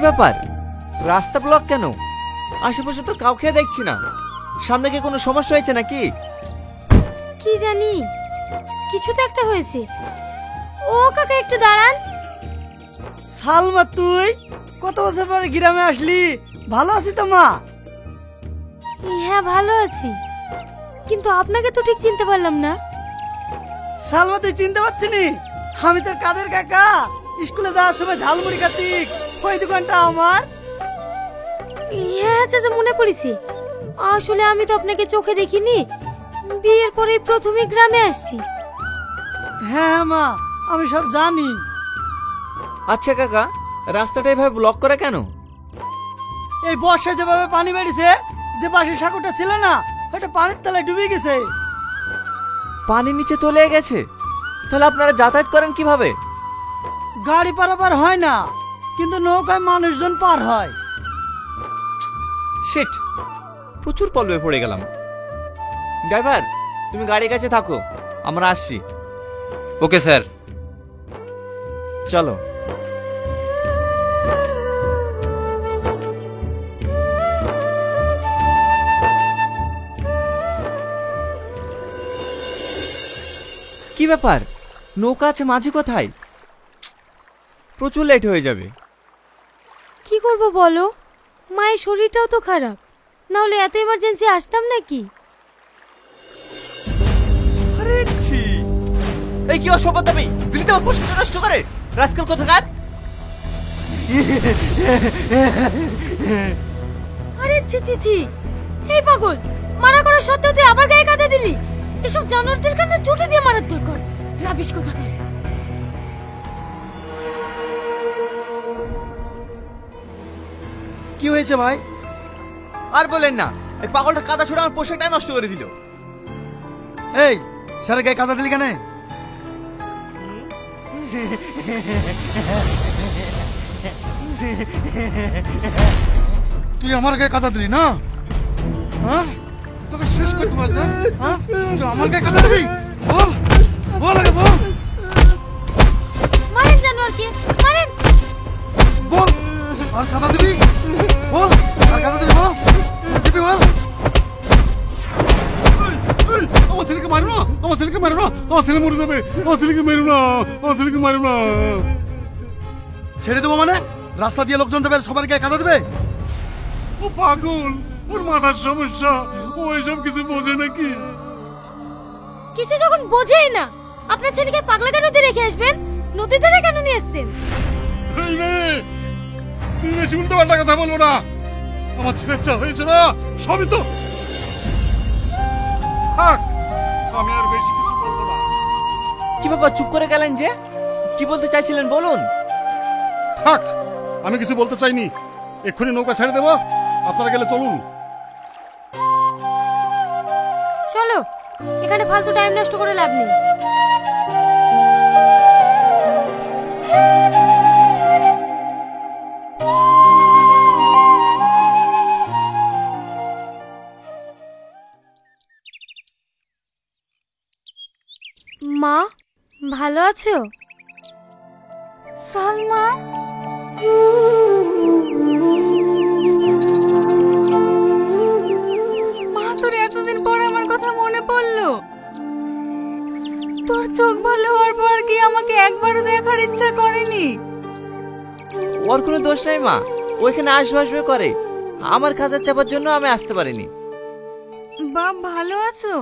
ব্যাপার, রাস্তা ব্লক কেন? আশেপাশে তো কাউকে দেখছি না। সামনে কি কোনো সমস্যা হয়েছে নাকি? কি জানি, কিছু তো একটা হয়েছে। ও কাকা একটু দাঁড়ান। সালমা, তুই কত বছর পরে গ্রামে আসলি? ভালো আছি তো মা? হ্যাঁ ভালো আছি, কিন্তু আপনাকে তো ঠিক চিনতে পারলাম না। সালমা, তুই চিনতে পারছিস নি? আমি তোর কাদের কাকা। স্কুলে যাওয়ার সময় ঝালমুড়ি কাটিক, ওই দোকানটা আমার। হ্যাঁ চাচা, মনে পড়েছে। আসলে আমি তো আপনাকে চোখে দেখিনি, বিয়ের পরে প্রথমে গ্রামে আসছি। হ্যাঁ মা, আমি সব জানি। আচ্ছা কাকা, রাস্তাটা এভাবে ব্লক করা কেন? এই বর্ষায় যেভাবে পানি বেড়েছে, যে পাশের সাঁকোটা ছিল না, ওটা পানির তলায় ডুবে গেছে। পানি নিচে তলিয়ে গেছে? তাহলে আপনারা যাতায়াত করেন কিভাবে? গাড়ি পারাপার হয় না, কিন্তু নৌকায় মানুষজন পার হয়। শিট, প্রচুর পলবে পড়ে গেলাম। ড্রাইভার, তুমি গাড়ির কাছে থাকো, আমরা আসছি। Okay sir. চলো। কি ব্যাপার, নৌকা আছে, মাঝি কোথায়? প্রচুর লেট হয়ে যাবে। কি করব বলো, মায়ের শরীরটাও তো খারাপ, না হলে এত ইমার্জেন্সি আসতাম নাকি? আরে ছি, এই কি অসভ্যতামি! দিল্লিতে আমার পোশাকটা নষ্ট করে রাস্কেল কোথাকার! আরে ছি ছি ছি, এই পাগল, মানা করার সত্ত্বেও তুই আবার গায়ে কাঁদে দিলি। এসব জানোয়ারদের কাছে ছুটি দিয়ে মারার দরকার। রাবিশ কোথাকার! কি হয়েছে ভাই? আর বলেন না, এই পাগলটা কাদা ছুড়ে আমার পোশাকটা নষ্ট করে দিল। এই স্যারের গায়ে কাদা দিলি কেন? তুই আমার গায়ে কাদা দিলি না? হ্যাঁ, তোকে শেষ করতে পারছ? হ্যাঁ, তুই আমার গায়ে কাদা দিবি? বল বল আগে বল। মারেন জানোয়ারকে, মারেন। বল, আর কাদা দিবি? বল, আর কাদা দিবি? বল দিবি, বল। আমার ছেলেকে মারো না, আমার ছেলেকে মারো না, আমার ছেলে মরে যাবে। আমার ছেলেকে মেরো না, আমার ছেলেকে মারো না। ছেড়ে দেবো মানে? রাস্তা দিয়ে লোকজন যাবে, সবার গায়ে কাদা দেবে? ও পাগল, ওর মাথার সমস্যা, ও এসব কিছু বোঝে নাকি? কিছু যখন বোঝেই না, আপনার ছেলেকে পাগলাগা নদী রেখে আসবেন, নদীতে কেন নিয়ে এসেছেন? এই রে, তুই বেশি উল্টো পাল্টা কথা বলবো না। আমার ছেলের যা হয়েছে না, সবই তো থাক, আমি আর বেশি কিছু বলবো না। কি ব্যাপার, চুপ করে গেলেন যে? কি বলতে চাইছিলেন বলুন। থাক, আমি কিছু বলতে চাইনি। এক্ষুনি নৌকা ছেড়ে দেবো, আপনারা গেলে চলুন। চলো, এখানে ফালতু টাইম নষ্ট করে লাভ নেই। মা, ভালো আছো? সালমা, মা, তোর এতদিন পর আমার কথা মনে পড়লো। তোর চোখ ভালো হওয়ার পর কি আমাকে একবারও দেখার ইচ্ছা করেনি? ওর কোনো দোষ নাই মা, ওইখানে আসবে আসবে করে। আমার কাজের চাপার জন্য আমি আসতে পারিনি। বাপ, ভালো আছো?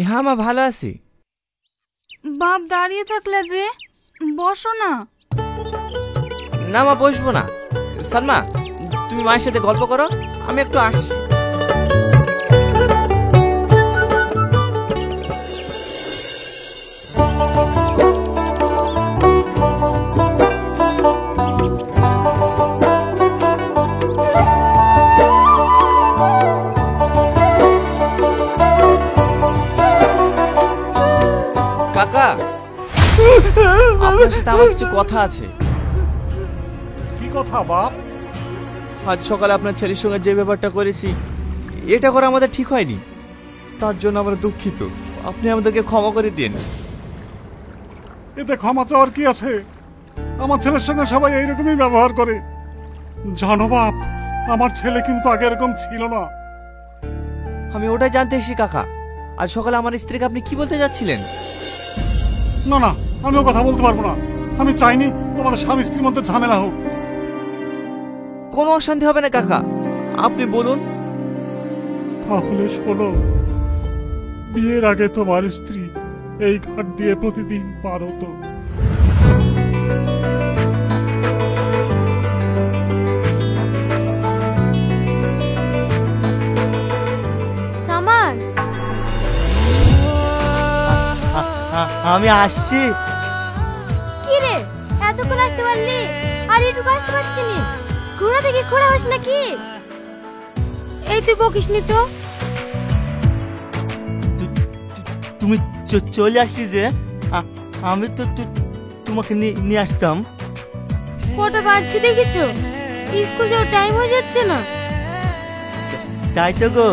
হ্যাঁ মা, ভালো আছি। বাপ, দাঁড়িয়ে থাকলে যে, বসো না। না মা, বসবো না। সালমা, তুমি মায়ের সাথে গল্প করো, আমি একটু আসছি। কাকা, আপনার সাথে আমার কিছু কথা আছে। কি কথা বাপ? আজ সকালে আপনার ছেলের সঙ্গে যে ব্যাপারটা করেছি, এটা করা আমাদের ঠিক হয়নি। তার জন্য আমরা দুঃখিত। আপনি আমাদেরকে ক্ষমা করে দিন। এতে ক্ষমা চাওয়ার কি আছে? আমার ছেলের সঙ্গে সবাই এইরকমই ব্যবহার করে। জানো বাপ, আমার ছেলে কিন্তু আগে এরকম ছিল না। আমি ওটাই জানতে এসেছি কাকা। আজ সকালে আমার স্ত্রীকে আপনি কি বলতে যাচ্ছিলেন? না না, আমি ও কথা বলতে পারবো না। আমি চাইনি তোমাদের স্বামী স্ত্রীর মধ্যে ঝামেলা হোক। কোনো অশান্তি হবে না কাকা, আপনি বলুন। তাহলে শোনো, বিয়ের আগে তোমার স্ত্রী এই ঘাট দিয়ে প্রতিদিন পার হতো। সামান, আমি আসছি। কি রে এতক্ষণ আসতে পারলি আর এটুকু আসতে পারছি না? ঘোড়া থেকে খোড়া হস নাকি? এই তুই বকিস নি তো। তুমি চলে আসলি যে, আমি তো তোমাকে নিয়ে আসতাম। কটা বাজছে দেখেছো? স্কুল যাওয়ার টাইম হয়ে যাচ্ছে না? তাই তো গো,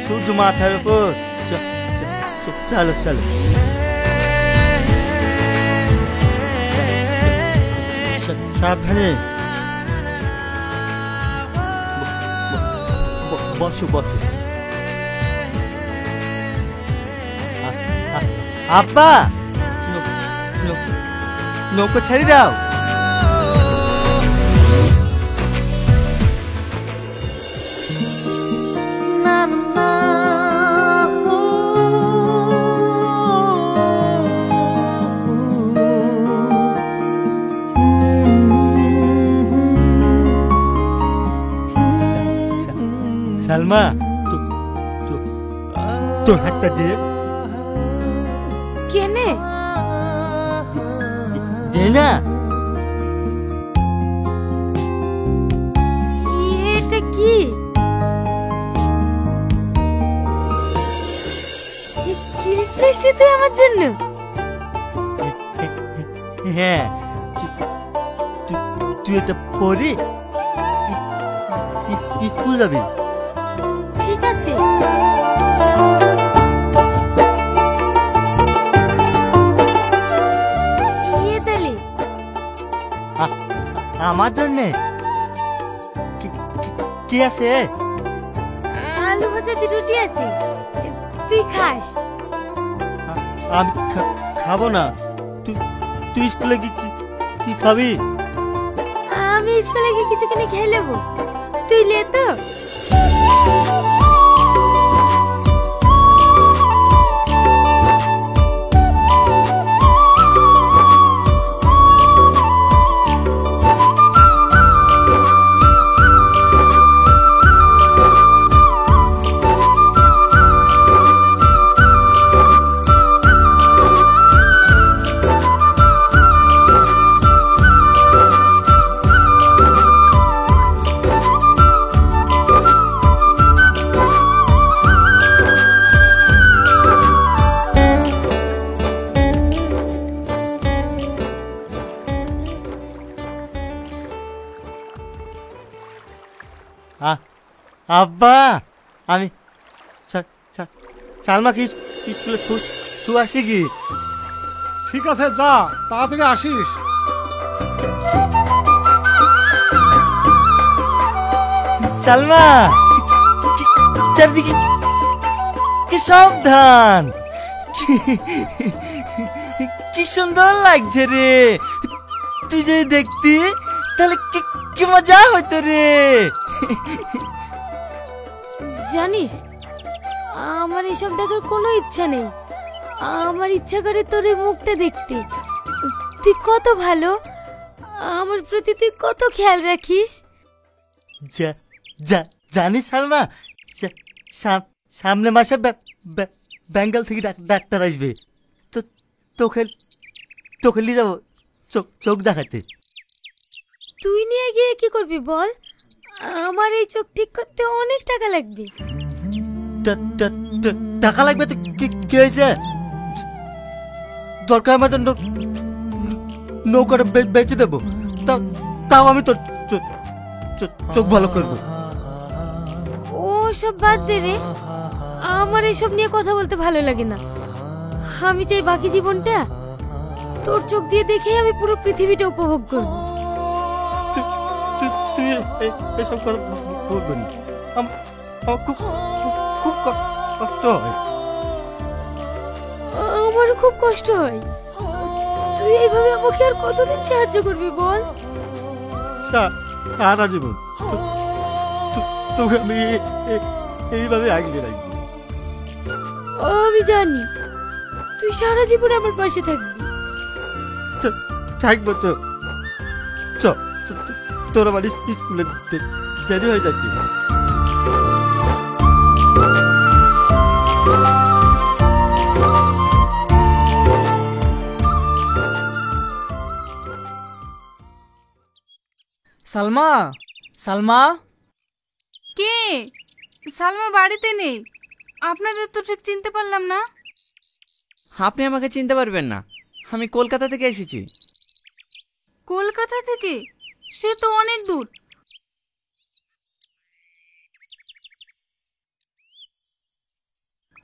সূর্য মাথার উপর। চলো চলো। সাবধানে। বসো বসো। আব্বা, নৌকো ছেড়ে দাও। সালমা, তোর হাতটা দে। কেনে? দে না। এটা কি? কিনছিস তুই আমার জন্য? হ্যাঁ, তুই এটা পরে স্কুল যাবি। ঠিক আছে। আমার জন্য কি আছে? আলু ভাজা দিয়ে রুটি আছে, তুই খাস? আমি খাবো না। তুই স্কুলে কি খাবি? আমি স্কুলে গিয়ে কিছু কিনে খেয়ে নেবো, তুই লে তো। আব্বা, আমি সালমাকে স্কুলে তুই আসি কি? ঠিক আছে, যা, তাড়াতাড়ি আসিস। সালমা, চারদিকে কি সাবধান, কি সুন্দর লাগছে রে। তুই যদি দেখতি তাহলে কি মজা হইতো রে। জানিস, আমার এসব দেখার কোনো ইচ্ছা নেই। আমার ইচ্ছা করে তোর এই মুখটা দেখতে। তুই কত ভালো, আমার প্রতি তুই কত খেয়াল রাখিস। জানিস সালমা, সামনে মাসে বেঙ্গল থেকে ডাক্তার আসবে, তো তোকে নিয়ে যাবো চোখ দেখাতে। তুই নিয়ে গিয়ে কি করবি বল? আমার এই চোখ ঠিক করতে অনেক টাকা লাগবে। টাকা লাগবে তো কি হয়েছে? দরকার আমাদের নৌকাটা বেচে দেবো, তাও আমি তোর চোখ ভালো করবো। ও সব বাদ দে রে, আমার এসব নিয়ে কথা বলতে ভালো লাগে না। আমি চাই বাকি জীবনটা তোর চোখ দিয়ে দেখে আমি পুরো পৃথিবীটা উপভোগ করব। তুই এসব কথা বলবি না। আমার খুব খুব কষ্ট হয়। আমারও খুব কষ্ট হয়। তুই এইভাবে আমাকে আর কতদিন সাহায্য করবি বল? সারা জীবন তোকে আমি এইভাবে আগলে রাখবো। আমি জানি তুই সারা জীবন আমার পাশে থাকবি। থাকবো তো। তোর আমার স্কুলে দেরি হয়ে যাচ্ছে। সালমা, সালমা, কে? সালমা বাড়িতে নেই। আপনাদের তো ঠিক চিনতে পারলাম না। আপনি আমাকে চিনতে পারবেন না, আমি কলকাতা থেকে এসেছি। কলকাতা থেকে? সে তো অনেক দূর।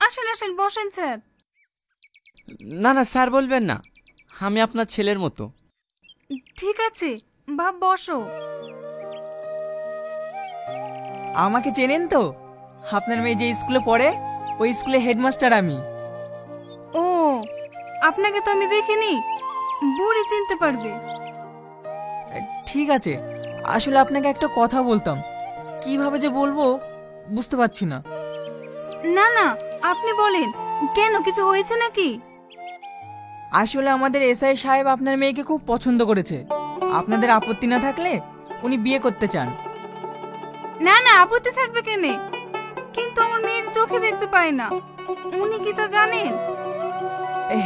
আসেন আসেন, বসেন স্যার। না না স্যার বলবেন না, আমি আপনার ছেলের মতো। ঠিক আছে বাপ, বসো। আমাকে চেনেন তো? আপনার মেয়ে যে স্কুলে পড়ে ওই স্কুলে হেডমাস্টার আমি। ও, আপনাকে তো আমি দেখিনি, বুড়ি চিনতে পারবে। ঠিক আছে, আসলে আপনাকে একটা কথা বলতাম, কিভাবে যে বলবো বুঝতে পারছি না। না না, আপনি বলেন, কেন কিছু হয়েছে নাকি? আসলে আমাদের এসআই সাহেব আপনার মেয়েকে খুব পছন্দ করেছে। আপনাদের আপত্তি না থাকলে উনি বিয়ে করতে চান। না না, আপত্তি থাকবে কেন? কিন্তু আমার মেয়ে যে চোখে দেখতে পায় না, উনি কি তা জানেন?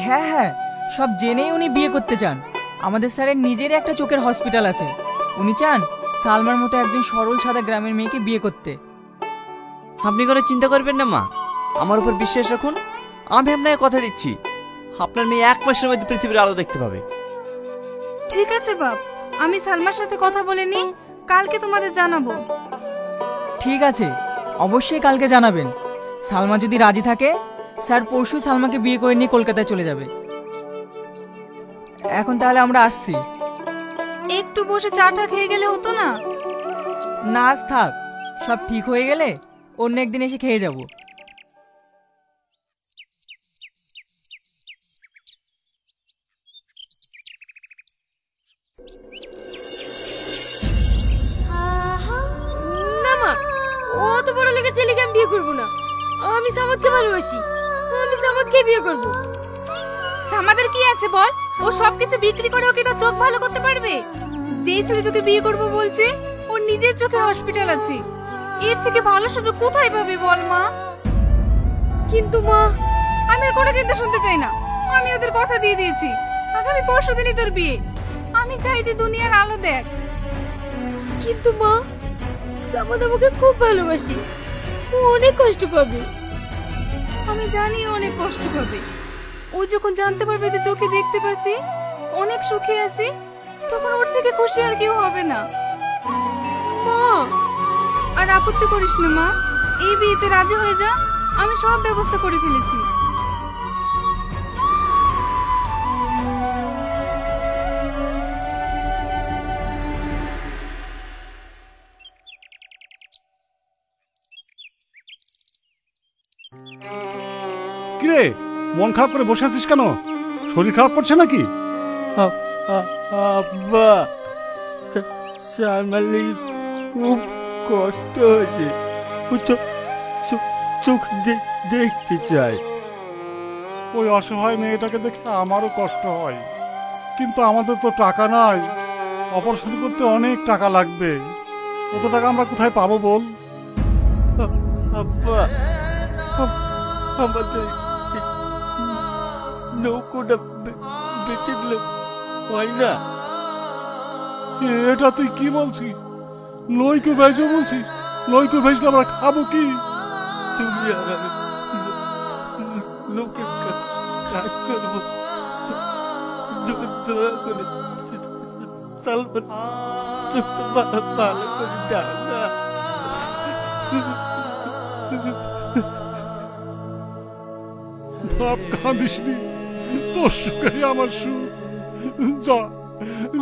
হ্যাঁ হ্যাঁ, সব জেনেই উনি বিয়ে করতে চান। আমাদের স্যারের নিজেরই একটা চোখের হসপিটাল আছে। উনি চান সালমার মতো একজন সরল সাদা গ্রামের মেয়েকে বিয়ে করতে। আপনি কোনো চিন্তা করবেন না মা, আমার উপর বিশ্বাস রাখুন। আমি আপনাকে কথা দিচ্ছি, আপনার মেয়ে 1 মাসের মধ্যে পৃথিবীর আলো দেখতে পাবে। ঠিক আছে বাপ, আমি সালমার সাথে কথা বলে নি, কালকে তোমাদের জানাবো। ঠিক আছে, অবশ্যই কালকে জানাবেন। সালমা যদি রাজি থাকে স্যার পরশু সালমাকে বিয়ে করে নিয়ে কলকাতায় চলে যাবে। এখন তাহলে আমরা আসছি। একটু বসে চাটা খেয়ে গেলে হতো না? না আজ থাক, সব ঠিক হয়ে গেলে অন্য একদিন এসে খেয়ে যাব। না মা, অত বড় লেগে ছেলেকে আমি বিয়ে করবো না। আমি সামাদকে ভালোবাসি, আমি সামাদকে বিয়ে করবো। আমাদের কি আছে বল? ও সবকিছু বিক্রি করে ওকে তো চোখ ভালো করতে পারবে। যেই ছেলে তোকে বিয়ে করবো বলছে, ওর নিজের চোখে হসপিটাল আছে। এর থেকে ভালো সুযোগ কোথায় পাবে বল মা? কিন্তু মা, আমি আর কোনো চিন্তা শুনতে চাই না। আমি ওদের কথা দিয়ে দিয়েছি, আগামী পরশুদিনই তোর বিয়ে। আমি চাই যে দুনিয়ার আলো দেখ। কিন্তু মা, সামাদ আমাকে খুব ভালোবাসি, ও অনেক কষ্ট পাবে। আমি জানি ও অনেক কষ্ট পাবে। ও যখন জানতে পারবে যে চোখে দেখতে পাচ্ছি, অনেক সুখে আছি, তখন ওর থেকে খুশি আর কেউ হবে না। মা, আর আপত্তি করিস না মা, এই বিয়েতে রাজি হয়ে যা, আমি সব ব্যবস্থা করে ফেলেছি। কিরে, মন খারাপ করে বসে আছিস কেন? শরীর খারাপ করছে নাকি? আব্বা, সালমার লেগে খুব কষ্ট হয়েছে। ও তো চোখ দেখতে চায়। ওই অসহায় মেয়েটাকে দেখে আমারও কষ্ট হয়, কিন্তু আমাদের তো টাকা নাই। অপারেশন করতে অনেক টাকা লাগবে। অত টাকা আমরা কোথায় পাবো বল? আব্বা, আমাদের নৌকোটা বেঁচে দিলে হয় না? এটা তুই কি বলছিস? নৌকো ভেজো বলছিস? নৌকো ভেজলে আমরা খাবো কি? তুমি আর আমি লোকের কাজ করবো। দয়া করে সালমান চোখটা ভালো করে দাও না। বাপ, কাঁদিস নি, তোর সুখে আমার সুখ। যা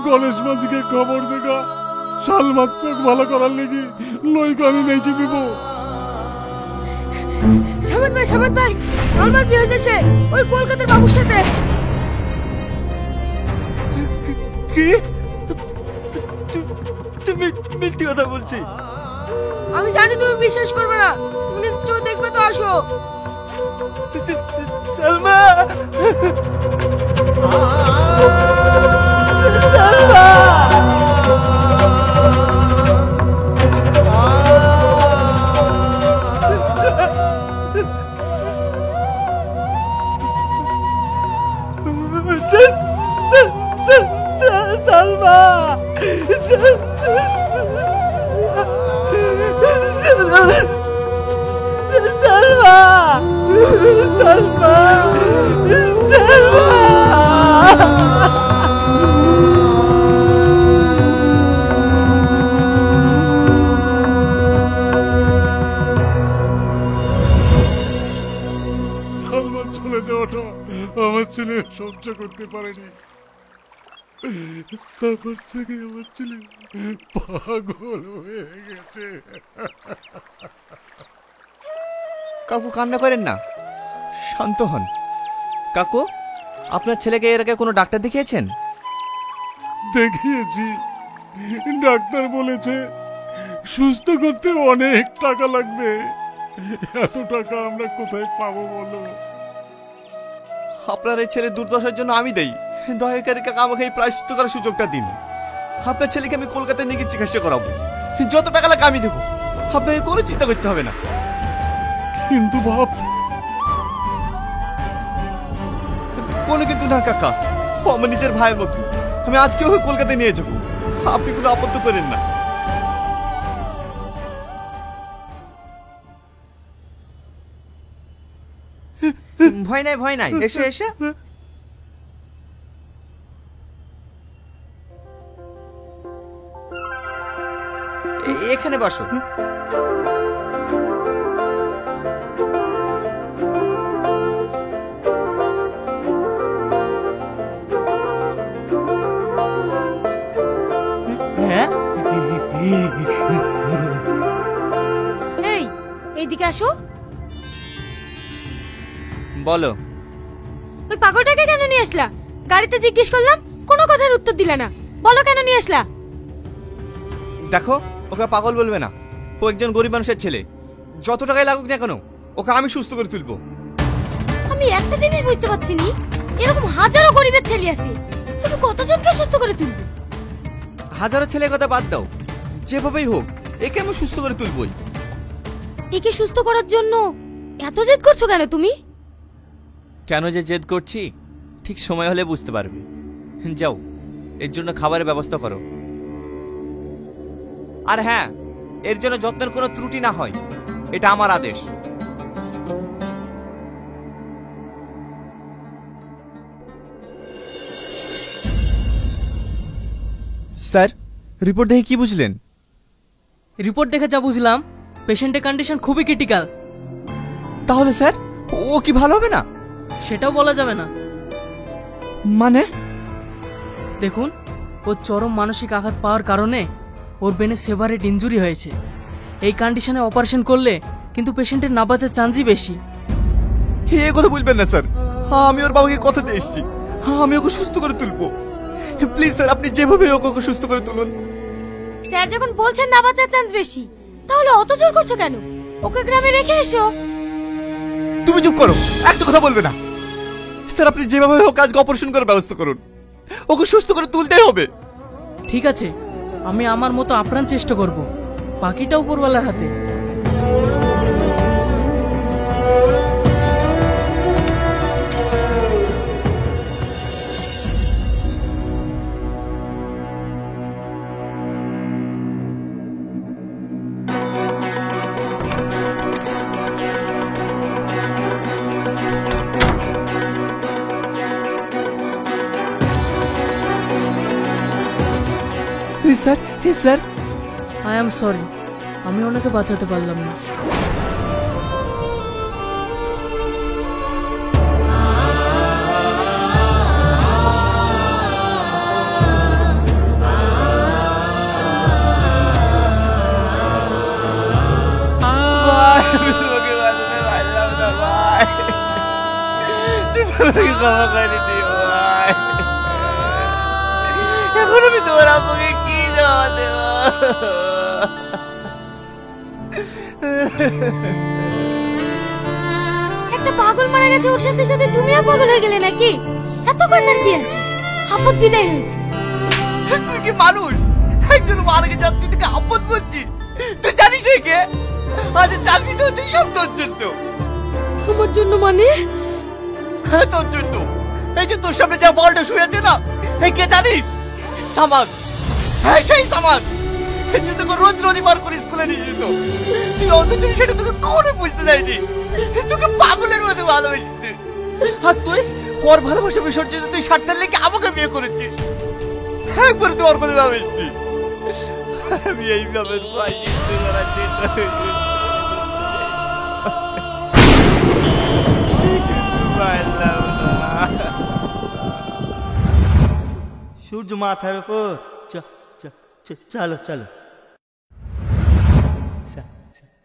গণেশ মাঝিকে খবর দেখা সালমার চোখ ভালো করার লেগে লইকে আমি বেঁচে দিব। সামাদ ভাই সালমার বিয়ে হয়েছে ওই কলকাতার বাবুর সাথে। কি তুমি মিথ্যে কথা বলছি? আমি জানি তুমি বিশ্বাস করবে না, তুমি চোখ দেখবে তো আসো। সালমা চলে যাওয়াটা আমার ছেলে সহ্য করতে পারেনি। তারপর থেকে আমার ছেলে পাগল হয়ে গেছে। কাকু কান্না করেন না, শান্ত হন। কাকু, আপনার ছেলেকে এর আগে কোনো ডাক্তার দেখিয়েছেন? দেখিয়েছি, ডাক্তার বলেছে সুস্থ করতে অনেক টাকা লাগবে। এত টাকা আমরা কোথায় পাবো বলো? আপনার এই ছেলে দুর্দশার জন্য আমি দেই, দয়া করে কাকা আমাকে এই প্রায়শ্চিত্ত করার সুযোগটা দিন। আপনার ছেলেকে আমি কলকাতায় নিয়ে গিয়ে চিকিৎসা করাবো, যত টাকা লাগে আমি দেবো, আপনাকে কোনো চিন্তা করতে হবে না। কিন্তু বাপ, কোনো কিন্তু না কাকা, ও আমার নিজের ভাইয়ের মতো। আমি আজকে ওকে কলকাতায় নিয়ে যাবো, আপনি কোনো আপত্তি করেন না। ভয় নাই, এসো এসো। এখানে বসো। এইদিকে আসো। বলো। ওই পাগলটাকে কেন নিয়ে আসলা? গাড়িতে জিজ্ঞেস করলাম, কোনো কথার উত্তর দিলা না। বলো কেন নিয়ে আসলা? দেখো, ওকে পাগল বলবে না, ও একজন গরিব মানুষের ছেলে। যত টাকাই লাগুক না কেন, ওকে আমি সুস্থ করে তুলবো। আমি একটা জিনিস বুঝতে পারছি না, এরকম হাজারো গরিবের ছেলে আছে, তুমি কতজনকে সুস্থ করে তুলবে? হাজারো ছেলের কথা বাদ দাও, যেভাবেই হোক একে আমি সুস্থ করে তুলবই। একে সুস্থ করার জন্য এত জেদ করছো কেন তুমি? কেন যে জেদ করছি ঠিক সময় হলে বুঝতে পারবে। যাও, এর জন্য খাবারের ব্যবস্থা করো। আর হ্যাঁ, এর জন্য যত্নের কোনো ত্রুটি না হয়, এটা আমার আদেশ। স্যার, রিপোর্ট দেখে কি বুঝলেন? রিপোর্ট দেখে যা বুঝলাম, পেশেন্টের কন্ডিশন খুবই ক্রিটিক্যাল। তাহলে স্যার, ও কি ভালো হবে না? সেটাও বলা যাবে না। মানে? দেখুন, ওর চরম মানসিক আঘাত পাওয়ার কারণে ওর ব্রেনে সেভারেট ইনজুরি হয়েছে। এই কন্ডিশনে অপারেশন করলে কিন্তু পেশেন্টের না বাঁচার চান্সই বেশি। এই কথা বলবেন না স্যার, আমি ওর বাবাকে কথা দিয়ে এসেছি, আমি ওকে সুস্থ করে তুলবো। প্লিজ স্যার, আপনি যেভাবে ওকে সুস্থ করে তুলুন। স্যার যখন বলছেন না বাঁচার চান্স বেশি, তাহলে অত জোর করছো কেন? ওকে গ্রামে রেখে এসো। তুমি চুপ করো, একটা কথা বলবে না। স্যার, আপনি যেভাবে হোক আজকে অপারেশন করার ব্যবস্থা করুন, ওকে সুস্থ করে তুলতেই হবে। ঠিক আছে, আমি আমার মতো আপ্রাণ চেষ্টা করব, বাকিটা উপরওয়ালার হাতে। Sir, sir, I am sorry, আমি ওনাকে বাঁচাতে পারলাম না। আমাকে ক্ষমা করে দিও ভাই। এখন আমি তোমার আব্বুকে কি জবাব দেব? একটা পাগল মারা গেছে, ওর সাথে সাথে তুমিও পাগল হয়ে গেলে নাকি? এত কান্নার কি আছে? আপদ বিদায় হয়েছে। তুই কি মানুষ? একজন মারা গেছে তুই তোকে আপদ বলছিস? তুই জানিস এই কে? আজ চাকরি চলছে সব তোর জন্য। আমার জন্য মানে? হ্যাঁ তোর জন্য। এই যে তোর সামনে যা বলটা শুয়ে আছে না, এই কে জানিস? সামান। হ্যাঁ সেই সামান। এই যে তোকে রোজ রবিবার করে স্কুলে নিয়ে যেত। তুই অথচ সেটা তোকে কখনো বুঝতে দেয়নি। তোকে পাগলের মতো ভালোবেসেছে। আর তুই ওর ভালোবাসা বিসর্জিত তুই সাতটার লেগে আমাকে বিয়ে করেছিস। একবার তুই ওর কথা ভাবেছিস। আমি এইভাবে সূর্য মাথার উপর চলো চলো।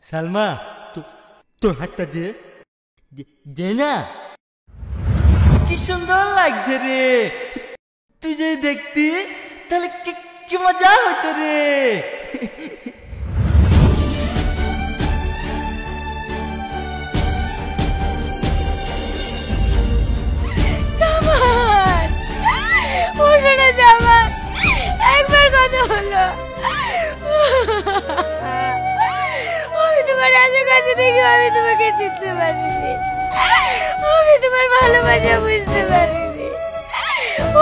সালমা তোর হাতটা দে না। কি সুন্দর লাগছে রে। তুই যদি দেখতি তাহলে কি মজা হতো রে। জামাল, ওঠো না জামাল, একবার কথা হলো। আমি তোমার কাছে দেখে আমি তোমাকে চিনতে পারিনি, আমি তোমার ভালোবাসা বুঝতে পারিনি।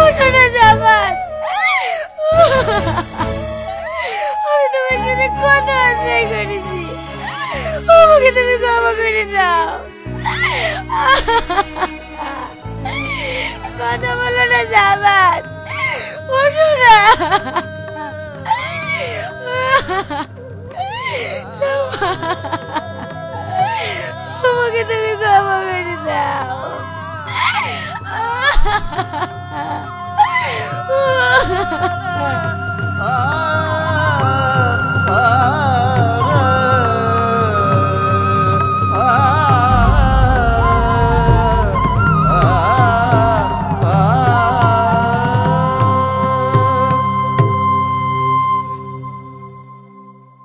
ওঠো না জামাল, আমি তোমার সাথে কত অন্যায় করেছি, আমাকে তুমি ক্ষমা করে দাও। কথা বলো না জামাল, ওঠো না। আমাকে তুমি ক্ষমা করে দাও।